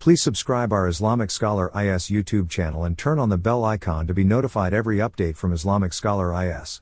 Please subscribe our Islamic Scholar IS YouTube channel and turn on the bell icon to be notified every update from Islamic Scholar IS.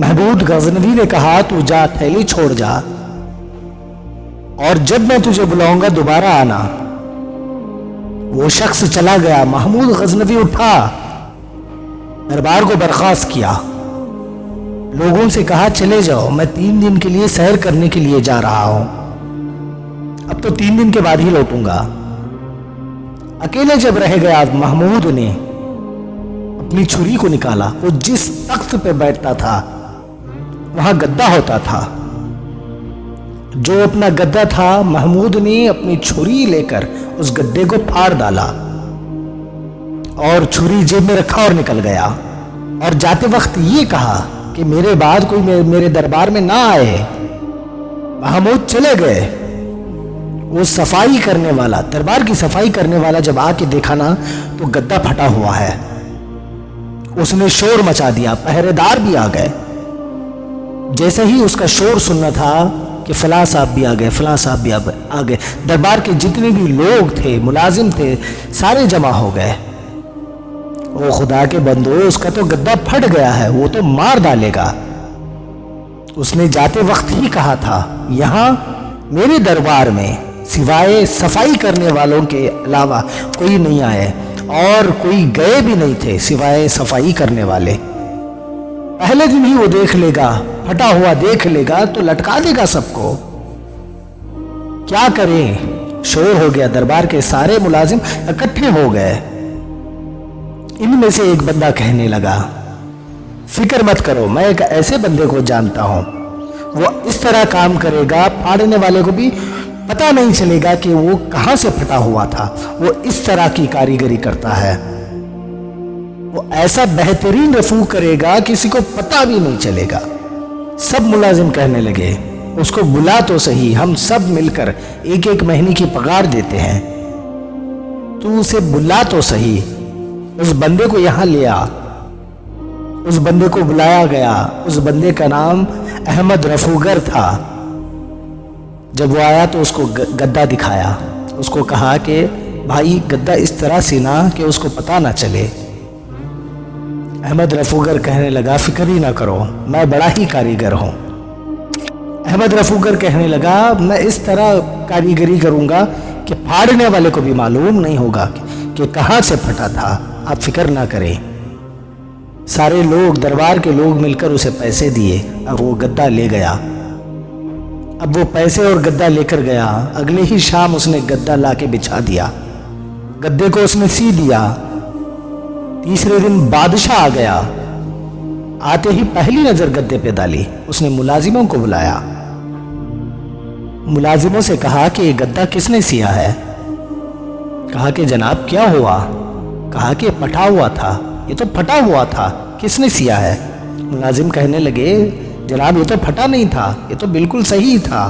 Mahmood Ghaznavi نے کہا تو جا تھیلی چھوڑ جا اور جب میں تجھے بلاؤں گا دوبارہ آنا۔ وہ شخص چلا گیا۔ محمود غزنوی اٹھا، دربار کو برخاست کیا، لوگوں سے کہا چلے جاؤ، میں 3 دن کے لیے سیر کرنے کے لیے جا رہا ہوں، اب تو 3 دن کے بعد ہی لوٹوں گا۔ اکیلے جب رہ گیا محمود نے اپنی چھری کو نکالا۔ وہ جس تخت پہ بیٹھتا تھا وہاں گدا ہوتا تھا، جو اپنا گدا تھا محمود نے اپنی چھری لے کر اس گدے کو پھاڑ ڈالا اور چھری جیب میں رکھا اور نکل گیا، اور جاتے وقت یہ کہا کہ میرے بعد کوئی میرے دربار میں نہ آئے۔ محمود چلے گئے۔ وہ صفائی کرنے والا، دربار کی صفائی کرنے والا جب آ کے دیکھا نا تو گدا پھٹا ہوا ہے، اس نے شور مچا دیا، پہرے دار بھی آ گئے۔ جیسے ہی اس کا شور سننا تھا کہ فلاں صاحب بھی آ گئے، فلاں صاحب بھی آ گئے، دربار کے جتنے بھی لوگ تھے، ملازم تھے، سارے جمع ہو گئے۔ او خدا کے بندو، اس کا تو گدا پھٹ گیا ہے، وہ تو مار ڈالے گا۔ اس نے جاتے وقت ہی کہا تھا یہاں میرے دربار میں سوائے صفائی کرنے والوں کے علاوہ کوئی نہیں آئے، اور کوئی گئے بھی نہیں تھے سوائے صفائی کرنے والے۔ پہلے دن ہی وہ دیکھ لے گا، پھٹا ہوا دیکھ لے گا تو لٹکا دے گا سب کو۔ کیا کریں؟ شور ہو گیا، دربار کے سارے ملازم اکٹھے ہو گئے۔ ان میں سے ایک بندہ کہنے لگا فکر مت کرو، میں ایک ایسے بندے کو جانتا ہوں، وہ اس طرح کام کرے گا، پھاڑنے والے کو بھی پتہ نہیں چلے گا کہ وہ کہاں سے پھٹا ہوا تھا، وہ اس طرح کی کاریگری کرتا ہے، وہ ایسا بہترین رفو کرے گا کسی کو پتہ بھی نہیں چلے گا۔ سب ملازم کہنے لگے اس کو بلا تو صحیح، ہم سب مل کر 1 مہینے کی پگار دیتے ہیں، تو اسے بلا تو صحیح، اس بندے کو یہاں لے آ۔ اس بندے کو بلایا گیا۔ اس بندے کا نام احمد رفوگر تھا۔ جب وہ آیا تو اس کو گدا دکھایا، اس کو کہا کہ بھائی گدا اس طرح سینا کہ اس کو پتہ نہ چلے۔ احمد رفوگر کہنے لگا فکر ہی نہ کرو، میں بڑا ہی کاریگر ہوں۔ احمد رفوگر کہنے لگا میں اس طرح کاریگری کروں گا کہ پھاڑنے والے کو بھی معلوم نہیں ہوگا کہ کہاں سے پھٹا تھا، آپ فکر نہ کریں۔ سارے لوگ، دربار کے لوگ مل کر اسے پیسے دیے اور وہ گدا لے گیا۔ اب وہ پیسے اور گدا لے کر گیا، اگلے ہی شام اس نے گدا لا کے بچھا دیا، گدے کو اس نے سی دیا۔ تیسرے دن بادشاہ آ گیا، آتے ہی پہلی نظر گدے پہ ڈالی۔ اس نے ملازموں کو بلایا، ملازموں سے کہا کہ یہ گدا کس نے سیا ہے؟ کہا کہ جناب کیا ہوا؟ کہا کہ پھٹا ہوا تھا، یہ تو پھٹا ہوا تھا، کس نے سیا ہے؟ ملازم کہنے لگے جناب یہ تو پھٹا نہیں تھا، یہ تو بالکل صحیح تھا۔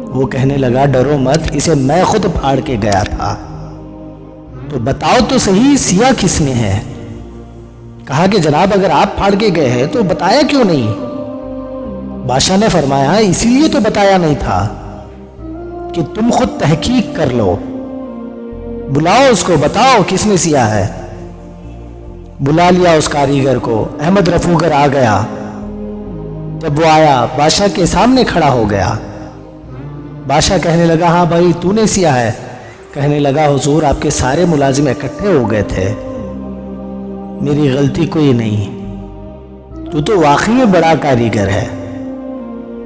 وہ کہنے لگا ڈرو مت، اسے میں خود پھاڑ کے گیا تھا، تو بتاؤ تو صحیح سیا کس نے ہے؟ کہا کہ جناب اگر آپ پھاڑ کے گئے ہیں تو بتایا کیوں نہیں؟ بادشاہ نے فرمایا اسی لیے تو بتایا نہیں تھا کہ تم خود تحقیق کر لو، بلاؤ اس کو، بتاؤ کس نے سیا ہے۔ بلا لیا اس کاریگر کو، احمد رفوگر آ گیا۔ جب وہ آیا بادشاہ کے سامنے کھڑا ہو گیا۔ بادشاہ کہنے لگا ہاں بھائی تو نے سیا ہے؟ کہنے لگا حضور آپ کے سارے ملازم اکٹھے ہو گئے تھے، میری غلطی کوئی نہیں، تو واقعی میں بڑا کاریگر ہے،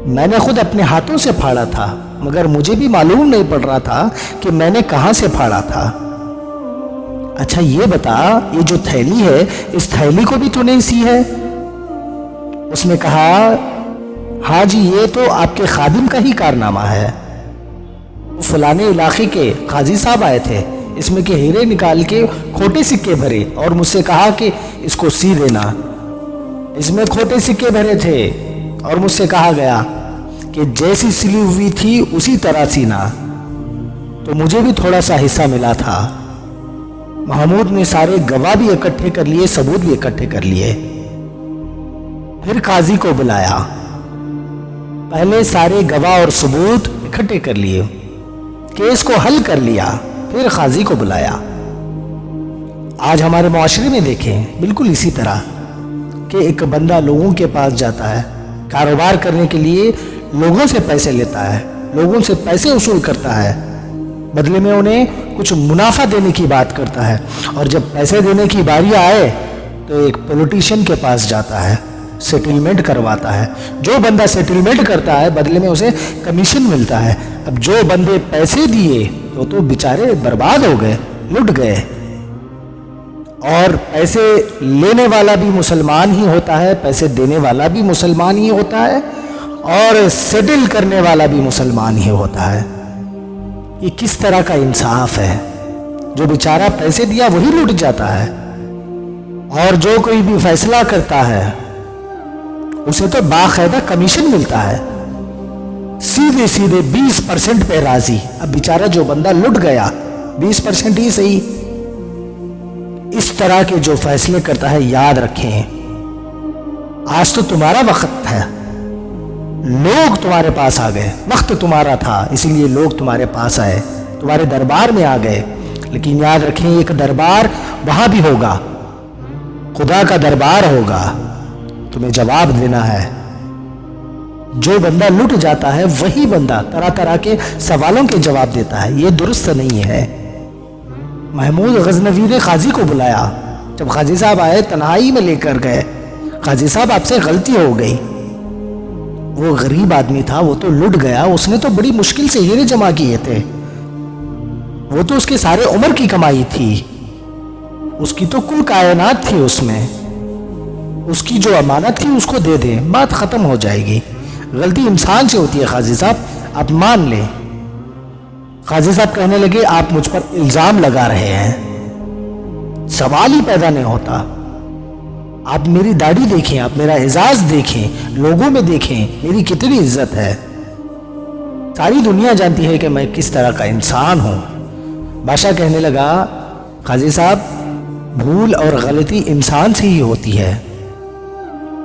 میں نے خود اپنے ہاتھوں سے پھاڑا تھا، مگر مجھے بھی معلوم نہیں پڑ رہا تھا کہ میں نے کہاں سے پھاڑا تھا۔ اچھا یہ بتا یہ جو تھیلی ہے اس تھیلی کو بھی تو نہیں سی ہے؟ اس نے کہا ہاں جی یہ تو آپ کے خادم کا ہی کارنامہ ہے، فلانے علاقے کے قاضی صاحب آئے تھے، اس میں کے ہیرے نکال کے کھوٹے سکے بھرے اور مجھ سے کہا کہ اس کو سی دینا، اس میں کھوٹے سکے بھرے تھے اور مجھ سے کہا گیا کہ جیسی سلی ہوئی تھی اسی طرح سینا، تو مجھے بھی تھوڑا سا حصہ ملا تھا۔ محمود نے سارے گواہ بھی اکٹھے کر لیے، ثبوت بھی اکٹھے کر لیے۔ پھر قاضی کو بلایا، پہلے سارے گواہ اور ثبوت اکٹھے کر لیے، کیس کو حل کر لیا، پھر قاضی کو بلایا۔ آج ہمارے معاشرے میں دیکھیں بالکل اسی طرح کہ ایک بندہ لوگوں کے پاس جاتا ہے، کاروبار کرنے کے لیے لوگوں سے پیسے لیتا ہے، لوگوں سے پیسے وصول کرتا ہے، بدلے میں انہیں کچھ منافع دینے کی بات کرتا ہے، اور جب پیسے دینے کی باری آئے تو ایک پولیٹیشین کے پاس جاتا ہے، سیٹلمنٹ کرواتا ہے۔ جو بندہ سیٹلمنٹ کرتا ہے بدلے میں اسے کمیشن ملتا ہے۔ اب جو بندے پیسے دیے تو بیچارے برباد ہو گئے، لٹ گئے۔ اور پیسے لینے والا بھی مسلمان ہی ہوتا ہے، پیسے دینے والا بھی مسلمان ہی ہوتا ہے، اور سیٹل کرنے والا بھی مسلمان ہی ہوتا ہے۔ یہ کس طرح کا انصاف ہے؟ جو بیچارہ پیسے دیا وہی لٹ جاتا ہے، اور جو کوئی بھی فیصلہ کرتا ہے اسے تو باقاعدہ کمیشن ملتا ہے، سیدھے 20% پہ راضی۔ اب بیچارہ جو بندہ لٹ گیا 20% ہی صحیح۔ اس طرح کے جو فیصلے کرتا ہے، یاد رکھیں آج تو تمہارا وقت ہے، لوگ تمہارے پاس آ گئے، وقت تمہارا تھا اسی لیے لوگ تمہارے پاس آئے، تمہارے دربار میں آ گئے، لیکن یاد رکھیں ایک دربار وہاں بھی ہوگا، خدا کا دربار ہوگا، تمہیں جواب دینا ہے۔ جو بندہ لٹ جاتا ہے وہی بندہ طرح طرح کے سوالوں کے جواب دیتا ہے، یہ درست نہیں ہے۔ محمود غزنوی نے قاضی کو بلایا، جب قاضی صاحب آئے تنہائی میں لے کر گئے، قاضی صاحب آپ سے غلطی ہو گئی۔ وہ غریب آدمی تھا، وہ تو لٹ گیا، اس نے تو بڑی مشکل سے ہیرے جمع کیے تھے، وہ تو اس کے سارے عمر کی کمائی تھی، اس کی تو کل کائنات تھی، اس میں اس کی جو امانت تھی اس کو دے دیں، بات ختم ہو جائے گی۔ غلطی انسان سے ہوتی ہے قاضی صاحب، آپ مان لیں۔ قاضی صاحب کہنے لگے آپ مجھ پر الزام لگا رہے ہیں، سوال ہی پیدا نہیں ہوتا، آپ میری داڑھی دیکھیں، آپ میرا اعزاز دیکھیں، لوگوں میں دیکھیں میری کتنی عزت ہے، ساری دنیا جانتی ہے کہ میں کس طرح کا انسان ہوں۔ بادشاہ کہنے لگا قاضی صاحب بھول اور غلطی انسان سے ہی ہوتی ہے،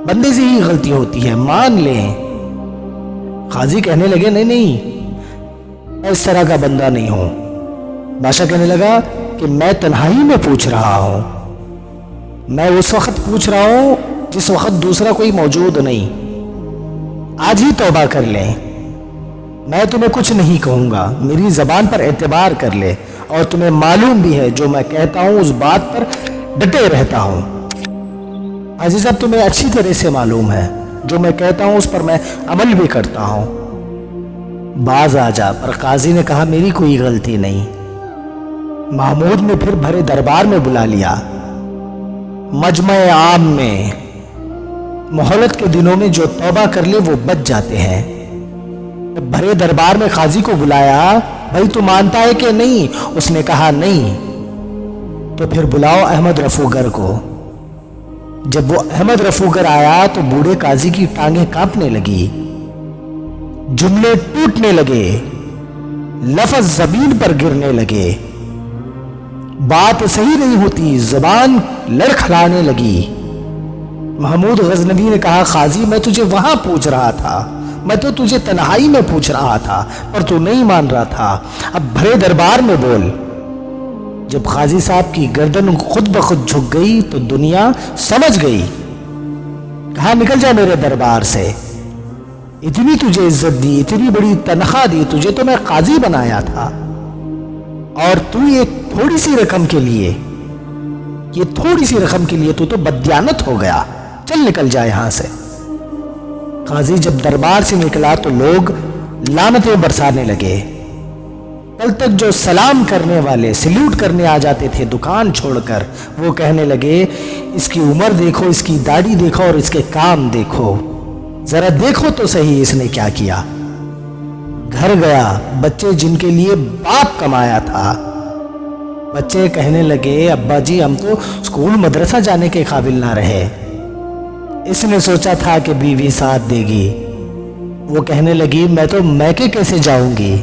بندے سے ہی غلطی ہوتی ہے، مان لیں۔ قاضی کہنے لگے نہیں میں اس طرح کا بندہ نہیں ہوں۔ بادشاہ کہنے لگا کہ میں تنہائی میں پوچھ رہا ہوں، میں اس وقت پوچھ رہا ہوں جس وقت دوسرا کوئی موجود نہیں، آج ہی توبہ کر لیں، میں تمہیں کچھ نہیں کہوں گا، میری زبان پر اعتبار کر لے، اور تمہیں معلوم بھی ہے جو میں کہتا ہوں اس بات پر ڈٹے رہتا ہوں۔ قاضی صاحب تمہیں اچھی طرح سے معلوم ہے جو میں کہتا ہوں اس پر میں عمل بھی کرتا ہوں، باز آ جا۔ پر قاضی نے کہا میری کوئی غلطی نہیں۔ محمود نے پھر بھرے دربار میں بلا لیا، مجمع عام میں۔ مہلت کے دنوں میں جو توبہ کر لے وہ بچ جاتے ہیں۔ بھرے دربار میں قاضی کو بلایا، بھائی تو مانتا ہے کہ نہیں؟ اس نے کہا نہیں۔ تو پھر بلاؤ احمد رفوگر کو۔ جب وہ احمد رفوگر آیا تو بوڑھے قاضی کی ٹانگیں کانپنے لگی، جملے ٹوٹنے لگے، لفظ زمین پر گرنے لگے، بات صحیح نہیں ہوتی، زبان لڑکھڑانے لگی۔ محمود غزنوی نے کہا قاضی میں تجھے وہاں پوچھ رہا تھا، میں تو تجھے تنہائی میں پوچھ رہا تھا، پر تو نہیں مان رہا تھا، اب بھرے دربار میں بول۔ جب قاضی صاحب کی گردن خود بخود جھک گئی تو دنیا سمجھ گئی، کہا نکل جا میرے دربار سے، اتنی تجھے عزت دی، اتنی بڑی تنخواہ دی، تجھے تو میں قاضی بنایا تھا، اور تو یہ تھوڑی سی رقم کے لیے، یہ تھوڑی سی رقم کے لیے تو بددیانت ہو گیا، چل نکل جا یہاں سے۔ قاضی جب دربار سے نکلا تو لوگ لعنتیں برسانے لگے۔ کل تک جو سلام کرنے والے، سلیوٹ کرنے آ جاتے تھے دکان چھوڑ کر، وہ کہنے لگے اس کی عمر دیکھو، اس کی داڑھی دیکھو، اور اس کے کام دیکھو، ذرا دیکھو تو صحیح اس نے کیا کیا۔ گھر گیا، بچے جن کے لیے باپ کمایا تھا، بچے کہنے لگے ابا جی ہم تو اسکول مدرسہ جانے کے قابل نہ رہے، اس نے سوچا تھا کہ بیوی ساتھ دے گی، وہ کہنے لگی میں تو میکے کیسے جاؤں گی۔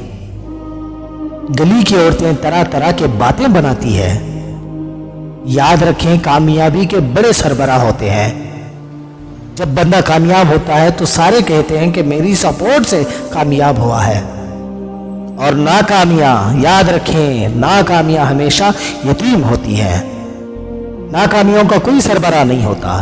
گلی کی عورتیں طرح طرح کے باتیں بناتی ہے۔ یاد رکھیں کامیابی کے بڑے سربراہ ہوتے ہیں، جب بندہ کامیاب ہوتا ہے تو سارے کہتے ہیں کہ میری سپورٹ سے کامیاب ہوا ہے، اور ناکامیاں یاد رکھیں ناکامیاں ہمیشہ یتیم ہوتی ہے، ناکامیوں کا کوئی سربراہ نہیں ہوتا۔